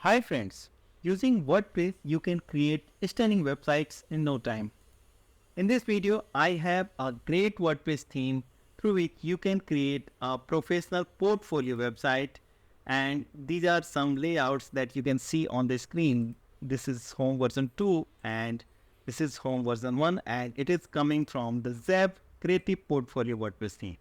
Hi friends, using WordPress you can create stunning websites in no time. In this video I have a great WordPress theme through which you can create a professional portfolio website, and these are some layouts that you can see on the screen. This is home version 2 and this is home version 1, and it is coming from the Zev Creative Portfolio WordPress theme.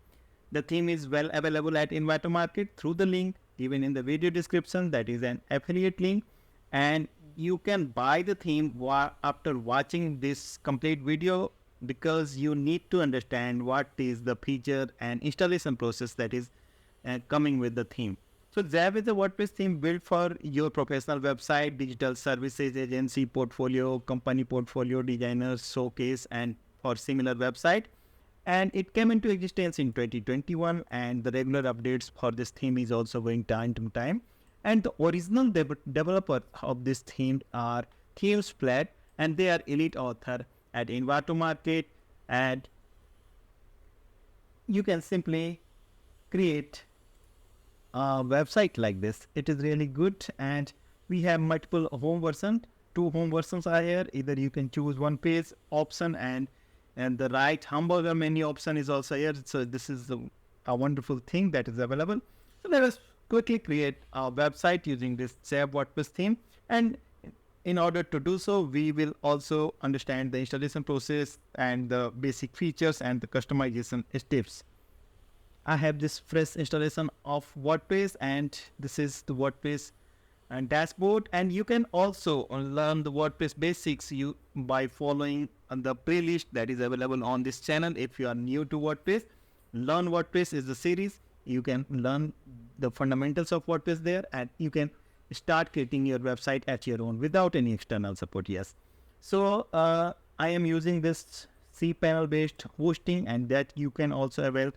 The theme is well available at Invato Market through the link given in the video description, that is an affiliate link, and you can buy the theme after watching this complete video, because you need to understand what is the feature and installation process that is coming with the theme. So Zav is a WordPress theme built for your professional website, digital services, agency portfolio, company portfolio, designers, showcase, and for similar website. And it came into existence in 2021, and the regular updates for this theme is also going time to time. And the original developer of this theme are Themes Flat, and they are elite author at Invato Market, and you can simply create a website like this. It is really good, and we have multiple home versions. Two home versions are here. Either you can choose one page option, and the right hamburger menu option is also here. So this is a wonderful thing that is available. So let us quickly create a website using this Zav WordPress theme, and in order to do so we will also understand the installation process and the basic features and the customization steps. I have this fresh installation of WordPress, and this is the WordPress and dashboard, and you can also learn the WordPress basics by following the playlist that is available on this channel. If you are new to WordPress, Learn WordPress is the series. You can learn the fundamentals of WordPress there, and you can start creating your website at your own without any external support. Yes, so I am using this cPanel based hosting, and that you can also avail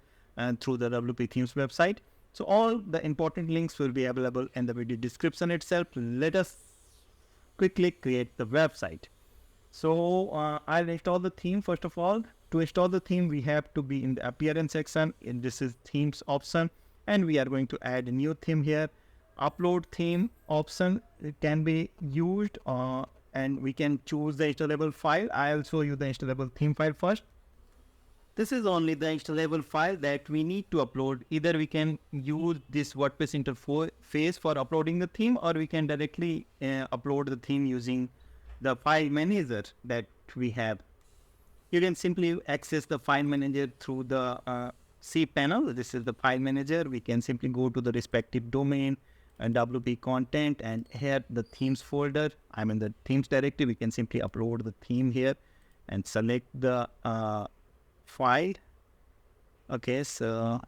through the WP Themes website. So all the important links will be available in the video description itself. Let us quickly create the website. So I'll install the theme first of all. To install the theme, we have to be in the appearance section. And this is themes option, and we are going to add a new theme here. Upload theme option can be used, and we can choose the installable file. I'll show you the installable theme file first. This is only the installable file that we need to upload. Either we can use this WordPress interface for uploading the theme, or we can directly upload the theme using the file manager that we have. You can simply access the file manager through the cPanel. This is the file manager. We can simply go to the respective domain and WP content, and here the themes folder. I'm in the themes directory. We can simply upload the theme here and select the file. Okay, so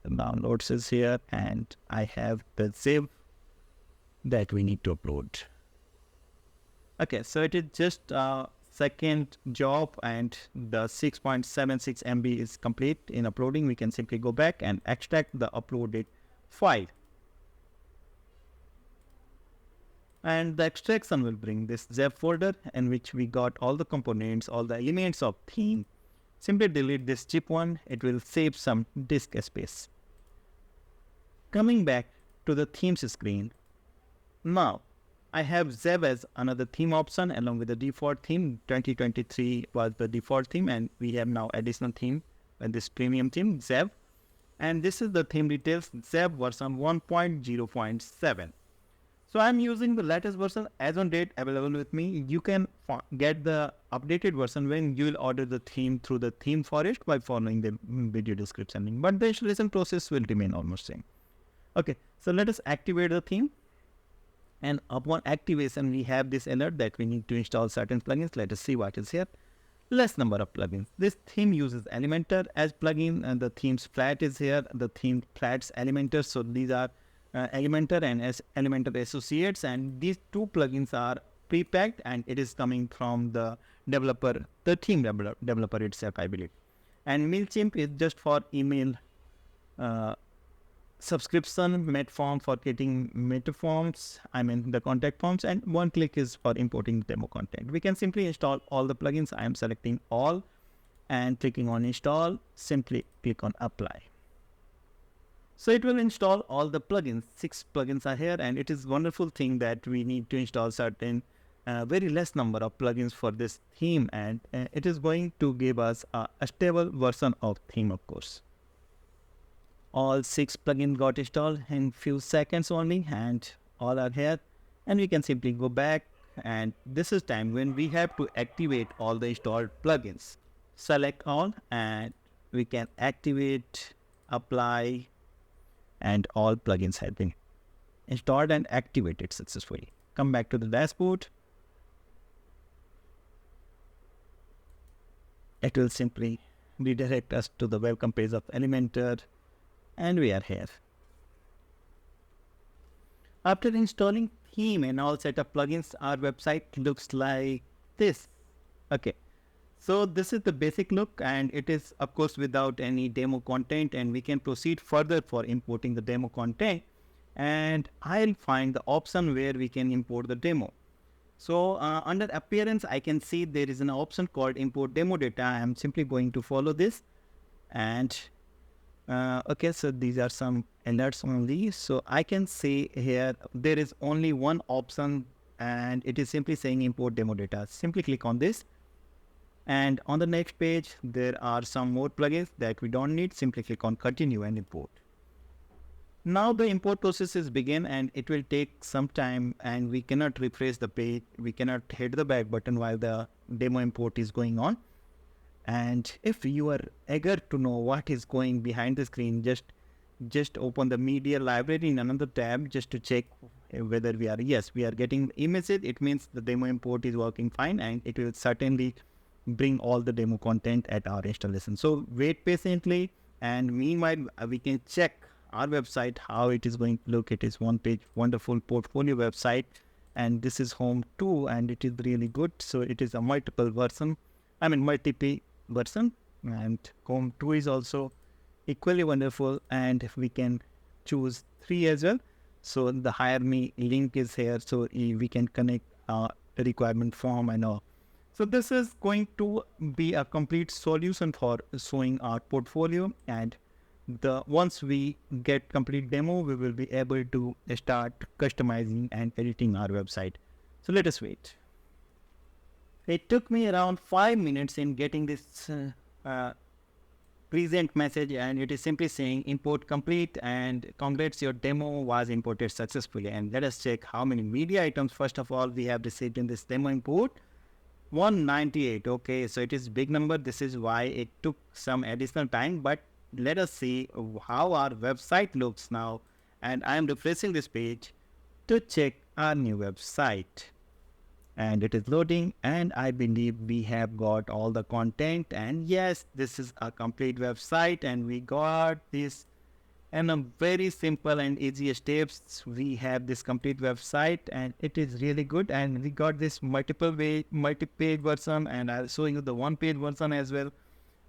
the downloads is here, and I have the zip that we need to upload. Okay, so it is just a second job, and the 6.76 MB is complete in uploading. We can simply go back and extract the uploaded file, and the extraction will bring this zip folder in which we got all the components, all the elements of theme. Simply delete this chip one. It will save some disk space. Coming back to the themes screen, now I have Zev as another theme option along with the default theme. 2023 was the default theme, and we have now additional theme and this premium theme Zev, and this is the theme details Zev version 1.0.7. So I'm using the latest version as on date available with me. You can get the updated version when you will order the theme through the theme forest by following the video description link, but the installation process will remain almost same. Okay, so let us activate the theme, and upon activation we have this alert that we need to install certain plugins. Let us see what is here. Less number of plugins. This theme uses Elementor as plugin, and the themes flat is here. The theme flats Elementor, so these are Elementor and Elementor Associates, and these two plugins are pre-packed, and it is coming from the developer, the theme developer itself, I believe. And MailChimp is just for email subscription, Metform for getting meta forms, the contact forms, and one click is for importing demo content. We can simply install all the plugins. I am selecting all and clicking on install. Simply click on apply. So it will install all the plugins. 6 plugins are here, and it is wonderful thing that we need to install certain very less number of plugins for this theme, and it is going to give us a stable version of theme, of course. All 6 plugins got installed in few seconds only, and all are here. And we can simply go back, and this is time when we have to activate all the installed plugins. Select all, and we can activate, apply, and all plugins have been installed and activated successfully. Come back to the dashboard. It will simply redirect us to the welcome page of Elementor, and we are here. After installing theme and all set of plugins, our website looks like this. Okay, so this is the basic look, and it is of course without any demo content, and we can proceed further for importing the demo content, and I'll find the option where we can import the demo. So under appearance, I can see there is an option called import demo data. I am simply going to follow this, and okay, so these are some alerts only. So I can see here there is only one option, and it is simply saying import demo data. Simply click on this, and on the next page there are some more plugins that we don't need. Simply click on continue and import. Now the import process is begin, and it will take some time, and we cannot refresh the page. We cannot hit the back button while the demo import is going on. And if you are eager to know what is going behind the screen, just open the media library in another tab just to check whether we are getting images. It means the demo import is working fine, and it will certainly bring all the demo content at our installation. So wait patiently, and meanwhile we can check our website how it is going to look. It is one page wonderful portfolio website, and this is home too, and it is really good. So it is a multiple version, multi-page version, and home 2 is also equally wonderful, and we can choose 3 as well. So the hire me link is here, so we can connect a requirement form and all. So this is going to be a complete solution for showing our portfolio, and once we get complete demo, we will be able to start customizing and editing our website. So let us wait. It took me around 5 minutes in getting this present message, and it is simply saying import complete, and congrats, your demo was imported successfully. And let us check how many media items first of all we have received in this demo import. 198. Okay, so it is big number. This is why it took some additional time, but let us see how our website looks now. And I am refreshing this page to check our new website, and it is loading, and I believe we have got all the content, and yes, this is a complete website, and we got this and a very simple and easy steps. We have this complete website, and it is really good, and we got this multi-page version, and I'll show you the one-page version as well.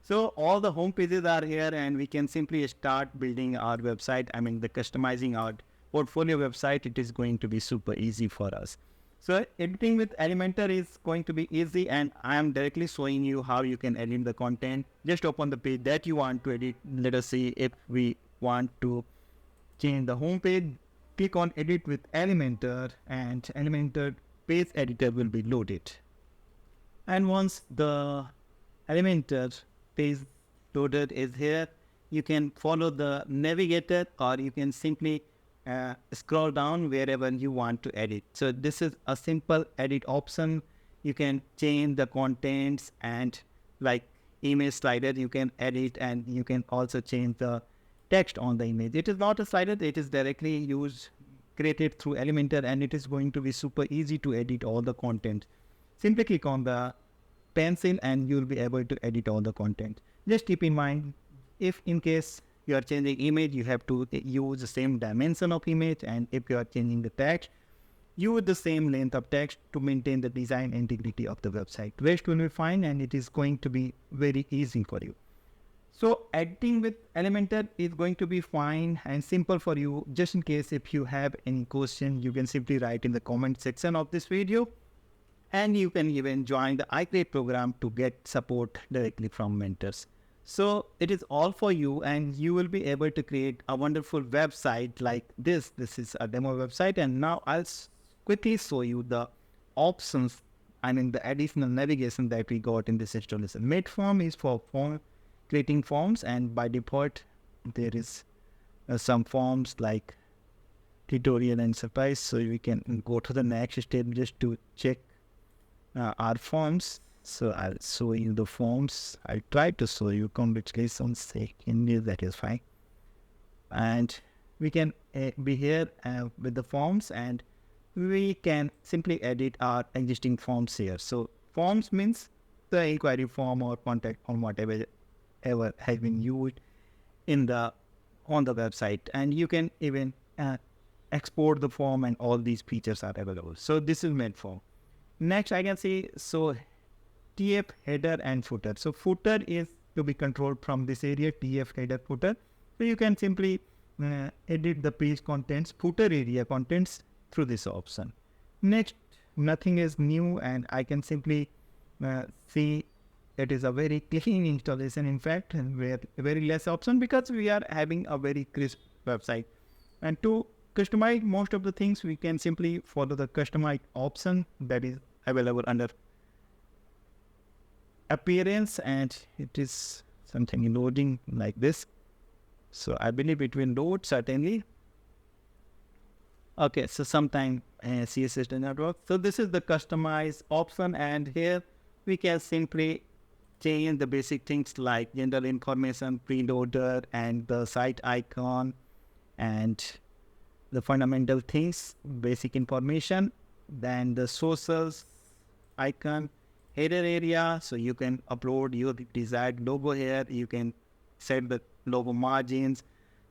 So all the home pages are here, and we can simply start building our website. The customizing our portfolio website. It is going to be super easy for us. So editing with Elementor is going to be easy, and I am directly showing you how you can edit the content. Just open the page that you want to edit. Let us see if we want to change the home page. Click on edit with Elementor, and Elementor page editor will be loaded. And once the Elementor page loaded is here, you can follow the navigator, or you can simply scroll down wherever you want to edit. So this is a simple edit option. You can change the contents, and like image slider you can edit, and you can also change the text on the image. It is not a slider, it is directly created through Elementor, and it is going to be super easy to edit all the content. Simply click on the pencil, and you will be able to edit all the content. Just keep in mind, if in case you are changing image, you have to use the same dimension of image, and if you are changing the text, use the same length of text to maintain the design integrity of the website. Rest will be fine, and it is going to be very easy for you. So editing with Elementor is going to be fine and simple for you. Just in case if you have any question, you can simply write in the comment section of this video, and you can even join the iCreate program to get support directly from mentors. So it is all for you, and you will be able to create a wonderful website like this. This is a demo website, and now I'll quickly show you the options. I mean the additional navigation that we got in this installation. Made form is for creating forms, and by default there is some forms like tutorial and surprise. So we can go to the next step just to check our forms. So I'll show you the forms. I'll try to show you. Congratulations, second, that is fine. And we can be here with the forms, and we can simply edit our existing forms here. So forms means the inquiry form or contact form, whatever ever has been used in the on the website, and you can even export the form, and all these features are available. So this is made form. Next I can see, so TF header and footer. So footer is to be controlled from this area, TF header footer. So you can simply edit the page contents, footer area contents through this option. Next, nothing is new, and I can simply see it is a very clean installation, in fact, where very less option, because we are having a very crisp website. And to customize most of the things, we can simply follow the customize option that is available under appearance, and it is something loading like this. So I believe it will load certainly. Okay, so sometime CSS does not work. So this is the customize option, and here we can simply change the basic things like general information, preloader, and the site icon, and the fundamental things, basic information. Then the socials icon, header area, so you can upload your desired logo here. You can set the logo margins,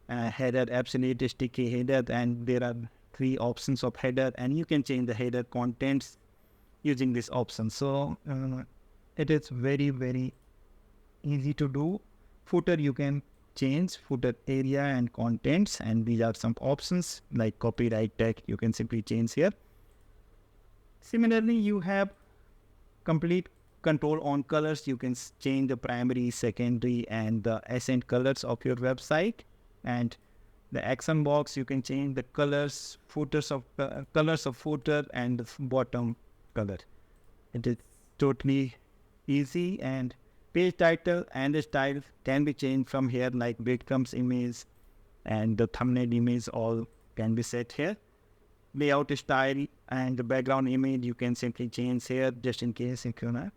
header absolute sticky header, and there are 3 options of header, and you can change the header contents using this option. So it is very easy to do. Footer, you can change footer area and contents, and these are some options like copyright tag, you can simply change here. Similarly, you have complete control on colors. You can change the primary, secondary, and the accent colors of your website. And the action box, you can change the colors, colors of footer and the bottom color. It is totally easy. And page title and the style can be changed from here, like breadcrumbs image and the thumbnail image, all can be set here. Layout style and the background image, you can simply change here just in case if you know.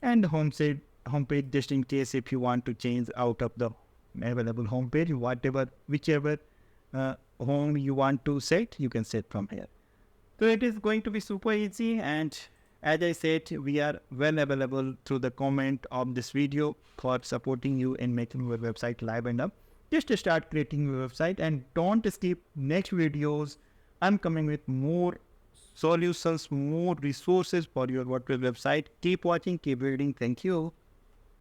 And homepage, just in case if you want to change out of the available homepage, whichever home you want to set, you can set from here. So it is going to be super easy, and as I said, we are well available through the comment of this video for supporting you in making your website live and up. Just to start creating your website, and don't skip next videos. I'm coming with more solutions, more resources for your WordPress website. Keep watching, keep reading. Thank you.